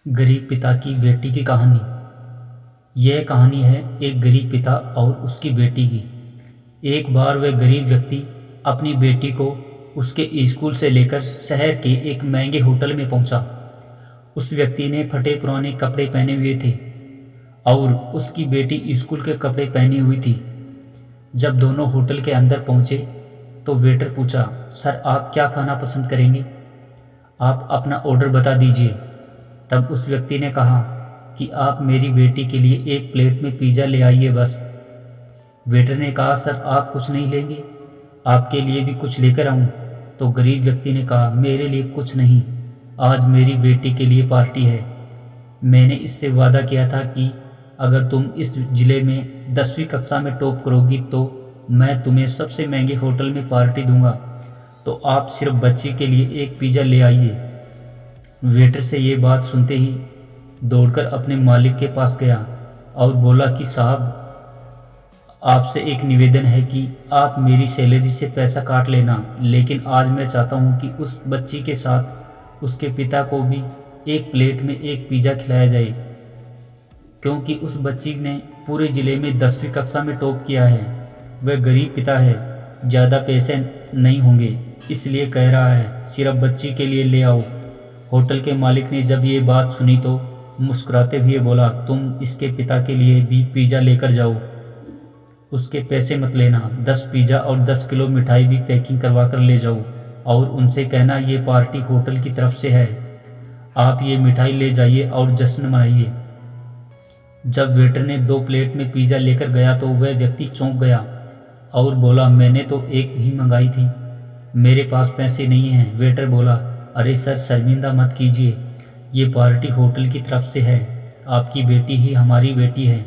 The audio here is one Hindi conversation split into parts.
गरीब पिता की बेटी की कहानी। यह कहानी है एक गरीब पिता और उसकी बेटी की। एक बार वह गरीब व्यक्ति अपनी बेटी को उसके स्कूल से लेकर शहर के एक महंगे होटल में पहुंचा। उस व्यक्ति ने फटे पुराने कपड़े पहने हुए थे और उसकी बेटी स्कूल के कपड़े पहनी हुई थी। जब दोनों होटल के अंदर पहुंचे तो वेटर पूछा, सर आप क्या खाना पसंद करेंगे? आप अपना ऑर्डर बता दीजिए। तब उस व्यक्ति ने कहा कि आप मेरी बेटी के लिए एक प्लेट में पिज़्ज़ा ले आइए बस। वेटर ने कहा, सर आप कुछ नहीं लेंगे? आपके लिए भी कुछ लेकर आऊं? तो गरीब व्यक्ति ने कहा, मेरे लिए कुछ नहीं, आज मेरी बेटी के लिए पार्टी है। मैंने इससे वादा किया था कि अगर तुम इस ज़िले में 10वीं कक्षा में टॉप करोगी तो मैं तुम्हें सबसे महंगे होटल में पार्टी दूंगा, तो आप सिर्फ बच्ची के लिए एक पिज़्ज़ा ले आइए। वेटर से ये बात सुनते ही दौड़कर अपने मालिक के पास गया और बोला कि साहब, आपसे एक निवेदन है कि आप मेरी सैलरी से पैसा काट लेना, लेकिन आज मैं चाहता हूँ कि उस बच्ची के साथ उसके पिता को भी एक प्लेट में एक पिज़्ज़ा खिलाया जाए, क्योंकि उस बच्ची ने पूरे ज़िले में 10वीं कक्षा में टॉप किया है। वह गरीब पिता है, ज़्यादा पैसे नहीं होंगे, इसलिए कह रहा है सिर्फ बच्ची के लिए ले आओ। होटल के मालिक ने जब ये बात सुनी तो मुस्कुराते हुए बोला, तुम इसके पिता के लिए भी पिज़्ज़ा लेकर जाओ, उसके पैसे मत लेना। 10 पिज़्ज़ा और 10 किलो मिठाई भी पैकिंग करवा कर ले जाओ और उनसे कहना ये पार्टी होटल की तरफ से है, आप ये मिठाई ले जाइए और जश्न मनाइए। जब वेटर ने 2 प्लेट में पिज़्ज़ा लेकर गया तो वह व्यक्ति चौंक गया और बोला, मैंने तो एक ही मंगाई थी, मेरे पास पैसे नहीं हैं। वेटर बोला, अरे सर शर्मिंदा मत कीजिए, ये पार्टी होटल की तरफ से है, आपकी बेटी ही हमारी बेटी है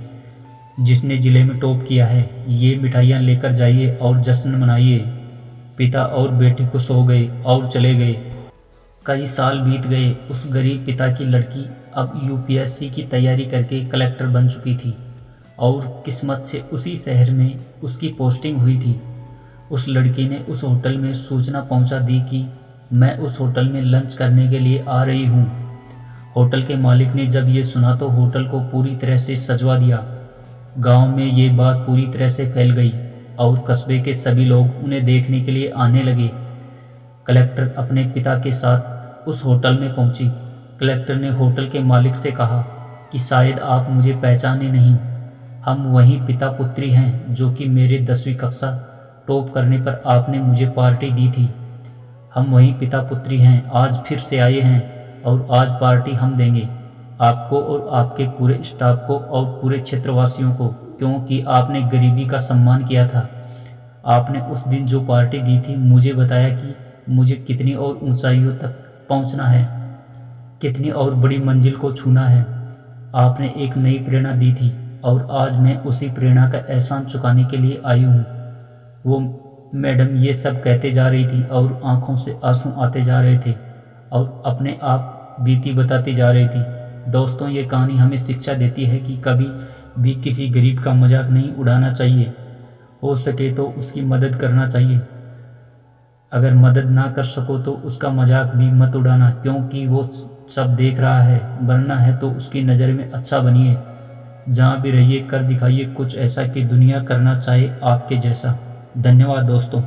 जिसने ज़िले में टॉप किया है, ये मिठाइयाँ लेकर जाइए और जश्न मनाइए। पिता और बेटी खुश हो गए और चले गए। कई साल बीत गए। उस गरीब पिता की लड़की अब यूपीएससी की तैयारी करके कलेक्टर बन चुकी थी और किस्मत से उसी शहर में उसकी पोस्टिंग हुई थी। उस लड़की ने उस होटल में सूचना पहुंचा दी कि मैं उस होटल में लंच करने के लिए आ रही हूं। होटल के मालिक ने जब ये सुना तो होटल को पूरी तरह से सजवा दिया। गांव में ये बात पूरी तरह से फैल गई और कस्बे के सभी लोग उन्हें देखने के लिए आने लगे। कलेक्टर अपने पिता के साथ उस होटल में पहुंची। कलेक्टर ने होटल के मालिक से कहा कि शायद आप मुझे पहचाने नहीं, हम वही पिता पुत्री हैं जो कि मेरे 10वीं कक्षा टॉप करने पर आपने मुझे पार्टी दी थी। हम वही पिता पुत्री हैं, आज फिर से आए हैं और आज पार्टी हम देंगे आपको और आपके पूरे स्टाफ को और पूरे क्षेत्रवासियों को, क्योंकि आपने गरीबी का सम्मान किया था। आपने उस दिन जो पार्टी दी थी मुझे बताया कि मुझे कितनी और ऊंचाइयों तक पहुंचना है, कितनी और बड़ी मंजिल को छूना है। आपने एक नई प्रेरणा दी थी और आज मैं उसी प्रेरणा का एहसान चुकाने के लिए आई हूँ। वो मैडम ये सब कहते जा रही थी और आंखों से आंसू आते जा रहे थे और अपने आप बीती बताती जा रही थी। दोस्तों, ये कहानी हमें शिक्षा देती है कि कभी भी किसी गरीब का मजाक नहीं उड़ाना चाहिए, हो सके तो उसकी मदद करना चाहिए। अगर मदद ना कर सको तो उसका मजाक भी मत उड़ाना, क्योंकि वो सब देख रहा है। बनना है तो उसकी नज़र में अच्छा बनिए। जहाँ भी रहिए कर दिखाइए कुछ ऐसा कि दुनिया करना चाहे आपके जैसा। धन्यवाद दोस्तों।